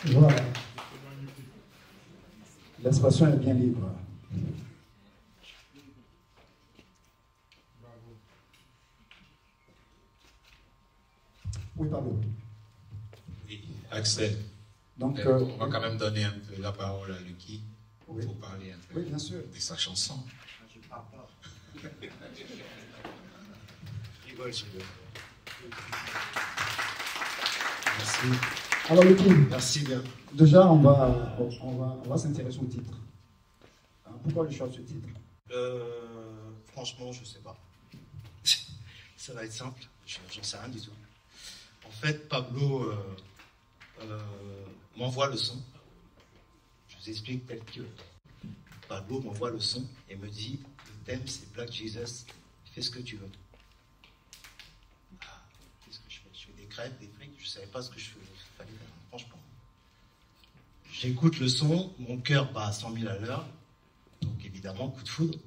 Voilà. L'expression est bien libre. Oui, pardon. Oui, Axel. Donc, on va quand même donner un peu la parole à Lucky pour oui. parler un peu Oui, bien sûr. de sa chanson. Je ne parle pas. Rigole, je veux. Merci. Alors, Lucky, Merci bien. déjà, on va s'intéresser au titre. Pourquoi le choix de ce titre? Franchement, je ne sais pas. Ça va être simple. J'en sais rien du tout. En fait, Pablo m'envoie le son. Je vous explique tel que Pablo m'envoie le son et me dit, le thème c'est Black Jesus, fais ce que tu veux. Qu'est-ce que je fais? Je fais des crêpes, des frites, je ne savais pas ce que je fallait faire, franchement. J'écoute le son, mon cœur bat à 100 000 à l'heure, donc évidemment, coup de foudre.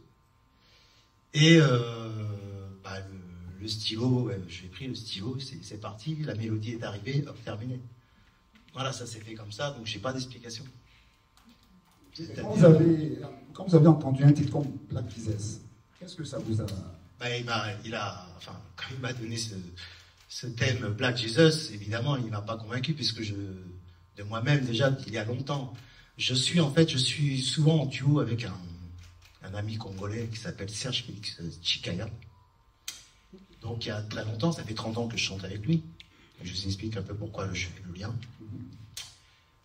Et le stylo, j'ai pris le stylo, c'est parti, la mélodie est arrivée, hop, terminé. Voilà, ça s'est fait comme ça, donc j'ai pas d'explication. Quand vous avez entendu un titre comme Black Jesus, qu'est-ce que ça vous a... Quand il m'a donné ce thème Black Jesus, évidemment, il ne m'a pas convaincu, puisque de moi-même, déjà, il y a longtemps, je suis souvent en duo avec un ami congolais qui s'appelle Serge Félix Chikaya. Donc, il y a très longtemps, ça fait 30 ans que je chante avec lui. Je vous explique un peu pourquoi je fais le lien.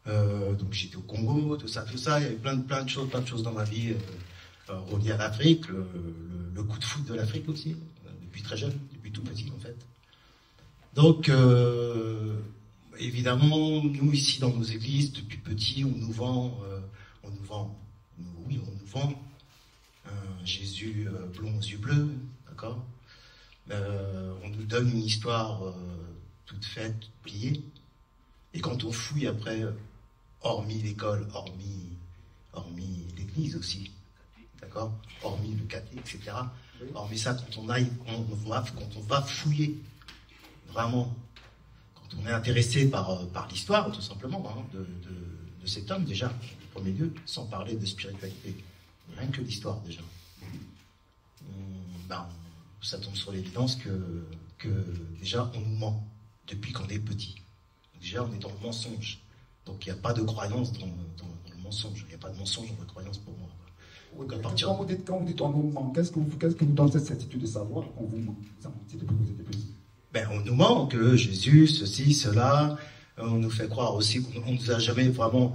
Donc, j'étais au Congo, tout ça. Il y avait plein de choses dans ma vie reliées à l'Afrique, le coup de foot de l'Afrique aussi, depuis très jeune, depuis tout petit en fait. Donc, évidemment, nous ici dans nos églises, depuis petit, on nous vend un Jésus blond aux yeux bleus, d'accord. On nous donne une histoire toute faite, toute pliée. Et quand on fouille après, hormis l'école, hormis l'église aussi, d'accord, hormis le cathé, etc. Hormis ça, quand on va fouiller, vraiment, quand on est intéressé par l'histoire, tout simplement, hein, de cet homme déjà, au premier lieu, sans parler de spiritualité, rien que l'histoire déjà. Ça tombe sur l'évidence que déjà on nous ment depuis qu'on est petit. Déjà on est dans le mensonge. Donc il n'y a pas de croyance dans le mensonge. Il n'y a pas de mensonge dans la croyance pour moi. Oui, quand vous dites on nous ment, qu'est-ce que vous donne cette certitude de savoir qu'on vous ment? On nous ment que Jésus, ceci, cela. On nous fait croire aussi qu'on ne nous a jamais vraiment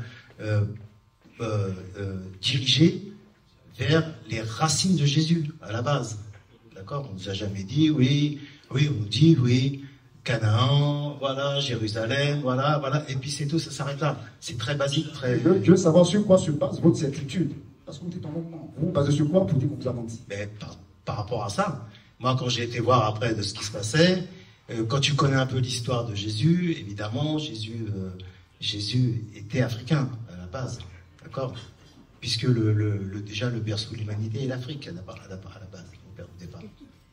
dirigé vers les racines de Jésus à la base. D'accord, on ne nous a jamais dit, oui, on nous dit, oui, Canaan, voilà, Jérusalem, voilà, et puis c'est tout, ça s'arrête là. C'est très basique, très... Je veux savoir sur quoi se base votre certitude. Parce que vous dites en moment, vous basez sur quoi pour dire qu'on vous a menti? Par rapport à ça, moi quand j'ai été voir après de ce qui se passait, quand tu connais un peu l'histoire de Jésus, évidemment, Jésus était africain à la base, d'accord, puisque déjà le berceau de l'humanité est l'Afrique à la base. Au départ.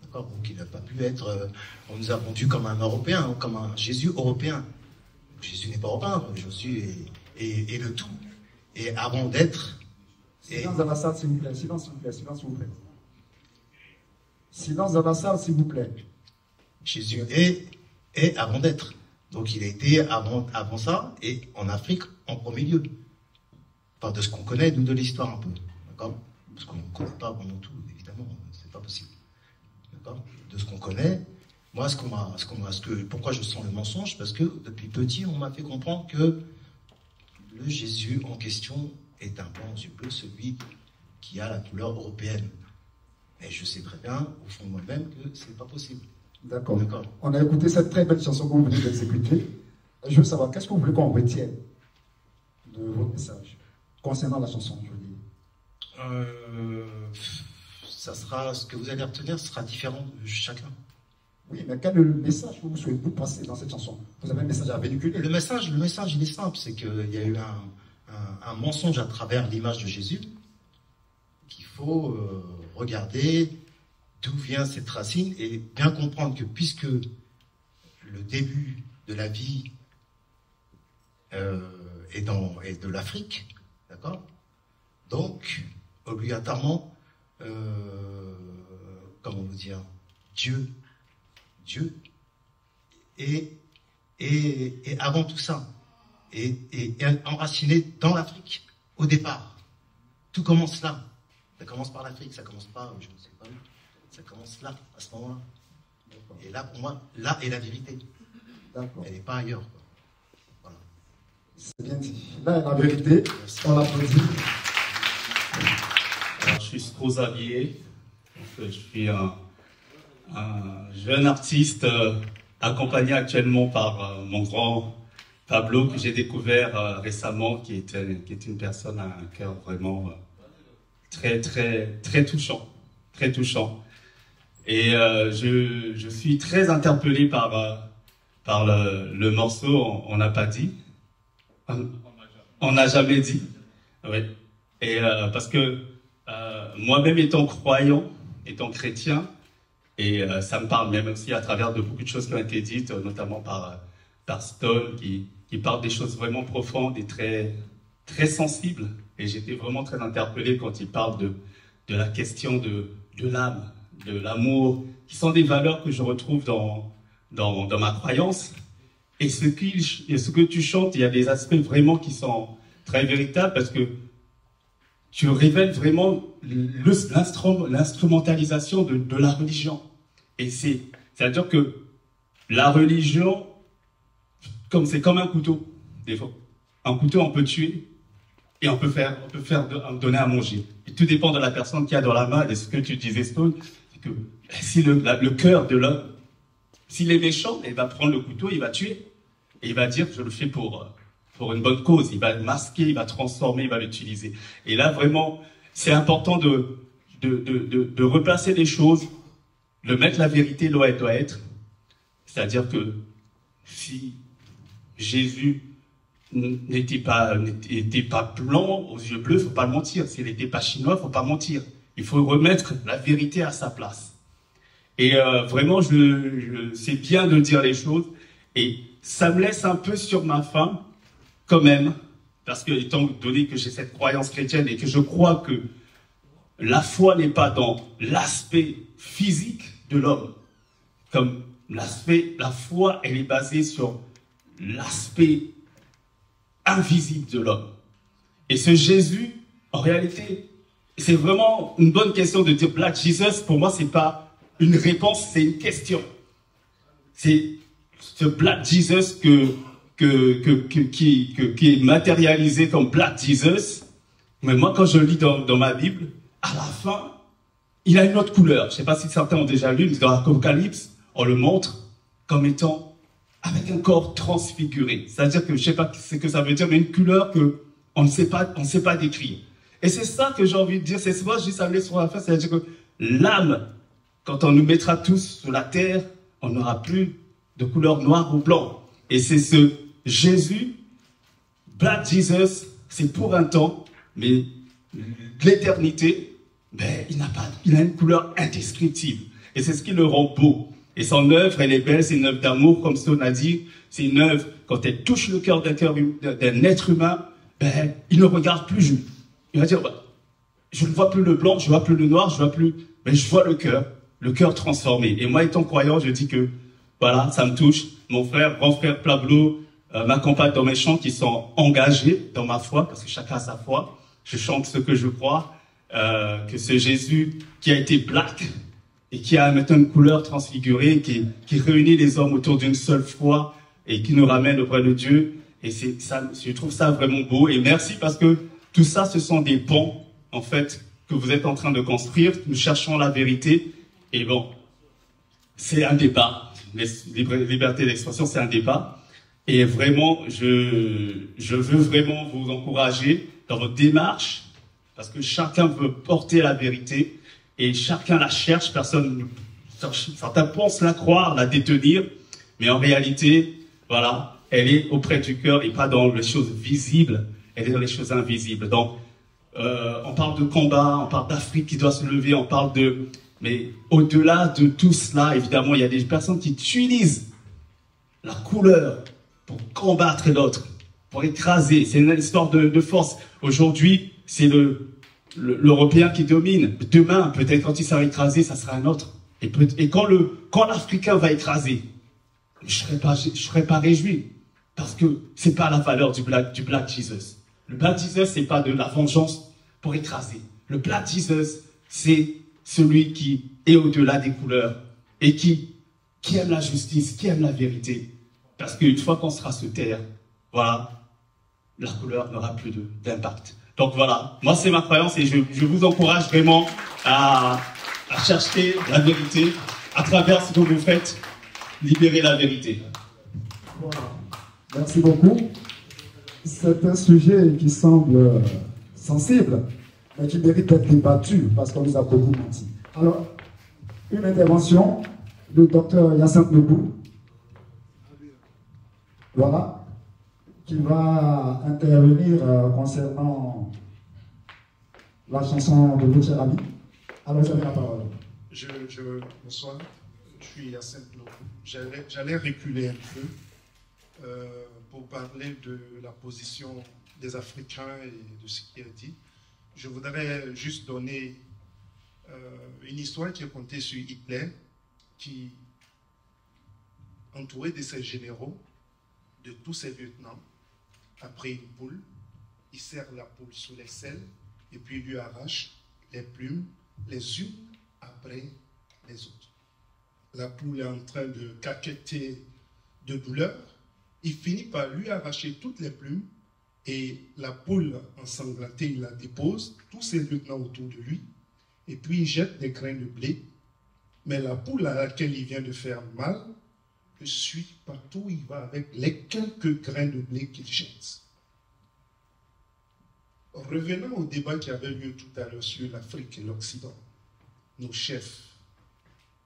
D'accord. Donc il n'a pas pu être... on nous a vendu comme un Européen, comme un Jésus européen. Jésus n'est pas européen, Jésus est le tout. Et avant d'être... Silence dans la salle, s'il vous plaît. Silence, s'il vous plaît. Silence, s'il vous plaît. Silence dans la salle, s'il vous plaît. Jésus est avant d'être. Donc il a été avant ça, et en Afrique en premier lieu. Enfin, de ce qu'on connaît, nous, de l'histoire un peu. D'accord. Parce qu'on ne connaît pas vraiment tout, évidemment. C'est pas possible. D'accord. De ce qu'on connaît, moi, pourquoi je sens le mensonge? Parce que depuis petit, on m'a fait comprendre que le Jésus en question est un blanc aux yeux bleus, celui qui a la couleur européenne. Et je sais très bien, au fond de moi-même, que c'est pas possible. D'accord. On a écouté cette très belle chanson que vous venez d'exécuter. Je veux savoir, qu'est-ce que vous voulez qu'on retienne de votre message concernant la chanson, je veux dire? Ce que vous allez retenir sera différent de chacun. Oui, mais quel est le message que vous souhaitez passer dans cette chanson? Vous avez un message à véhiculer? Le message, il est simple, c'est qu'il y a eu un mensonge à travers l'image de Jésus, qu'il faut regarder d'où vient cette racine et bien comprendre que puisque le début de la vie et de l'Afrique, d'accord? Donc, obligatoirement, comment vous dire, Dieu est avant tout ça, et enraciné dans l'Afrique, au départ. Tout commence là. Ça commence par l'Afrique, ça commence pas, je ne sais pas où. Ça commence là, à ce moment-là. Et là, pour moi, là est la vérité. Elle n'est pas ailleurs, quoi. Voilà. C'est bien dit. Là est la vérité. On l'applaudit. Alors, je suis Stroza Billet. Je suis un jeune artiste accompagné actuellement par mon grand Pablo, que j'ai découvert récemment, qui est une personne à un cœur vraiment très touchant. Très touchant. Et je suis très interpellé par le morceau On n'a pas dit. On n'a jamais dit. Oui. Et parce que moi-même étant croyant, étant chrétien, et ça me parle même aussi à travers de beaucoup de choses qui ont été dites, notamment par Stone, qui parle des choses vraiment profondes et très sensibles. Et j'étais vraiment très interpellé quand il parle de la question de l'âme, de l'amour, qui sont des valeurs que je retrouve dans ma croyance. Et ce que tu chantes, il y a des aspects vraiment qui sont très véritables, parce que tu révèles vraiment l'instrumentalisation de la religion. Et c'est-à-dire que la religion, c'est comme un couteau, des fois. Un couteau, on peut tuer et on peut donner à manger. Et tout dépend de la personne qui a dans la main. Et ce que tu disais, Stone, c'est que si le cœur de l'homme, s'il est méchant, il va prendre le couteau, il va tuer. Et il va dire, je le fais pour une bonne cause. Il va le masquer, il va transformer, il va l'utiliser. Et là, vraiment, c'est important de replacer les choses, de mettre la vérité là où elle doit être. C'est-à-dire que si Jésus n'était pas blanc aux yeux bleus, il ne faut pas le mentir. S'il n'était pas chinois, il ne faut pas mentir. Il faut remettre la vérité à sa place. Et vraiment, c'est bien de dire les choses. Et ça me laisse un peu sur ma faim, quand même, parce que étant donné que j'ai cette croyance chrétienne et que je crois que la foi n'est pas dans l'aspect physique de l'homme, comme la foi, elle est basée sur l'aspect invisible de l'homme. Et ce Jésus, en réalité, c'est vraiment une bonne question de dire Black Jesus. Pour moi, c'est pas une réponse, c'est une question. C'est ce Black Jesus qui est matérialisé comme Black Jesus. Mais moi, quand je lis dans ma Bible, à la fin, il a une autre couleur. Je ne sais pas si certains ont déjà lu, mais dans l'Apocalypse, on le montre comme étant avec un corps transfiguré. C'est-à-dire que je ne sais pas ce que ça veut dire, mais une couleur qu'on ne sait pas décrire. Et c'est ça que j'ai envie de dire. C'est moi, je dis ça me laisse sur la face. C'est-à-dire que l'âme, quand on nous mettra tous sur la terre, on n'aura plus de couleur noire ou blanc. Et c'est ce Jésus, Black Jesus, c'est pour un temps, mais l'éternité, il a une couleur indescriptible. Et c'est ce qui le rend beau. Et son œuvre, elle est belle, c'est une œuvre d'amour, comme Stone a dit. C'est une œuvre, quand elle touche le cœur d'un être humain, il ne regarde plus. Il va dire, je ne vois plus le blanc, je ne vois plus le noir, je vois le cœur transformé. Et moi, étant croyant, je dis que, voilà, ça me touche. Mon grand frère Pablo m'accompagne dans mes chants qui sont engagés dans ma foi, parce que chacun a sa foi. Je chante ce que je crois, que c'est Jésus qui a été black et qui a maintenant une couleur transfigurée, qui réunit les hommes autour d'une seule foi et qui nous ramène auprès de Dieu. Et je trouve ça vraiment beau. Et merci parce que tout ça, ce sont des ponts, en fait, que vous êtes en train de construire. Nous cherchons la vérité. Et bon, c'est un débat. Liberté d'expression, c'est un débat. Et vraiment, je veux vraiment vous encourager dans votre démarche, parce que chacun veut porter la vérité et chacun la cherche. Certains pensent la croire, la détenir, mais en réalité, voilà, elle est auprès du cœur et pas dans les choses visibles, elle est dans les choses invisibles. Donc, on parle de combat, on parle d'Afrique qui doit se lever, on parle de... Mais au-delà de tout cela, évidemment, il y a des personnes qui utilisent la couleur pour combattre l'autre, pour écraser. C'est une histoire de force. Aujourd'hui, c'est l'Européen qui domine. Demain, peut-être quand il sera écrasé, ça sera un autre. Et quand l'Africain va écraser, je serai pas réjoui. Parce que c'est pas la valeur du Black Jesus. Le Black Jesus, c'est pas de la vengeance pour écraser. Le Black Jesus, c'est celui qui est au-delà des couleurs et qui aime la justice, qui aime la vérité. Parce qu'une fois qu'on sera se taire, voilà, la couleur n'aura plus d'impact. Donc voilà, moi c'est ma croyance et je vous encourage vraiment à chercher la vérité à travers ce que vous faites, libérer la vérité. Voilà. Merci beaucoup. C'est un sujet qui semble sensible, mais qui mérite d'être débattu parce qu'on nous a beaucoup menti. Alors, une intervention du docteur Hyacinthe Lebou, voilà, qui va intervenir concernant la chanson de votre cher ami. Alors, vous avez la parole. Bonsoir, je suis Hyacinthe Lebou. J'allais reculer un peu pour parler de la position des Africains et de ce qui est dit. Je voudrais juste donner une histoire qui est contée sur Hitler, qui, entouré de ses généraux, de tous ses lieutenants, a pris une poule, il serre la poule sous l'aisselle et puis il lui arrache les plumes les unes après les autres. La poule est en train de caqueter de douleur. Il finit par lui arracher toutes les plumes et la poule ensanglantée, il la dépose, tous ses lieutenants autour de lui, et puis il jette des grains de blé. Mais la poule à laquelle il vient de faire mal le suit partout où il va avec les quelques grains de blé qu'il jette. Revenons au débat qui avait lieu tout à l'heure sur l'Afrique et l'Occident. Nos chefs,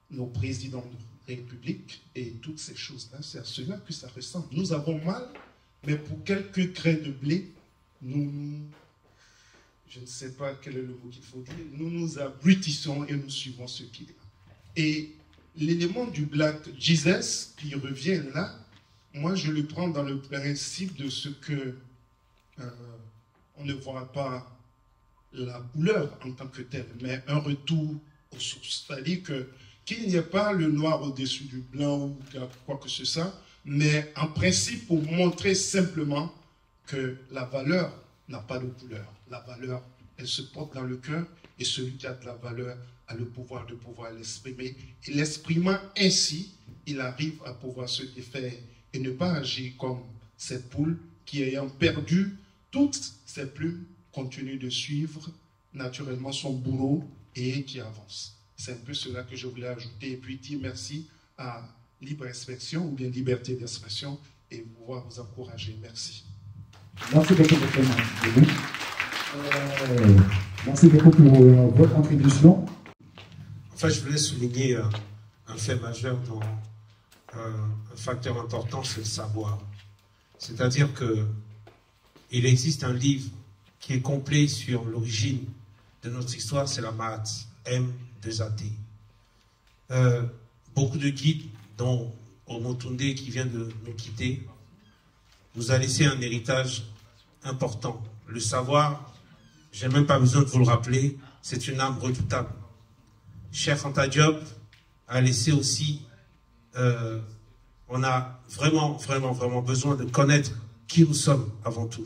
nos présidents de République et toutes ces choses-là, c'est à cela que ça ressemble. Nous avons mal, mais pour quelques grains de blé, je ne sais pas quel est le mot qu'il faut dire, nous nous abrutissons et nous suivons ce qu'il y a. Et l'élément du Black Jesus qui revient là, moi je le prends dans le principe de ce que on ne voit pas la couleur en tant que telle, mais un retour aux sources. C'est-à-dire qu'il n'y ait pas le noir au-dessus du blanc ou quoi que ce soit, mais en principe pour montrer simplement que la valeur n'a pas de couleur. La valeur, elle se porte dans le cœur et celui qui a de la valeur a le pouvoir de pouvoir l'exprimer. Et l'exprimant ainsi, il arrive à pouvoir se défaire et ne pas agir comme cette poule qui, ayant perdu toutes ses plumes, continue de suivre naturellement son bourreau et qui avance. C'est un peu cela que je voulais ajouter et puis dire merci à Libre Expression ou bien Liberté d'Expression et pouvoir vous encourager. Merci. Merci beaucoup, docteur Lebou. Merci beaucoup pour votre contribution. Enfin, je voulais souligner un fait majeur dont un facteur important, c'est le savoir. C'est-à-dire qu'il existe un livre qui est complet sur l'origine de notre histoire, c'est la Maat, M2AT. Beaucoup de guides, dont Omotunde qui vient de nous quitter, nous a laissé un héritage important. Le savoir, je n'ai même pas besoin de vous le rappeler, c'est une arme redoutable. Cheikh Anta Diop a laissé aussi, on a vraiment besoin de connaître qui nous sommes avant tout.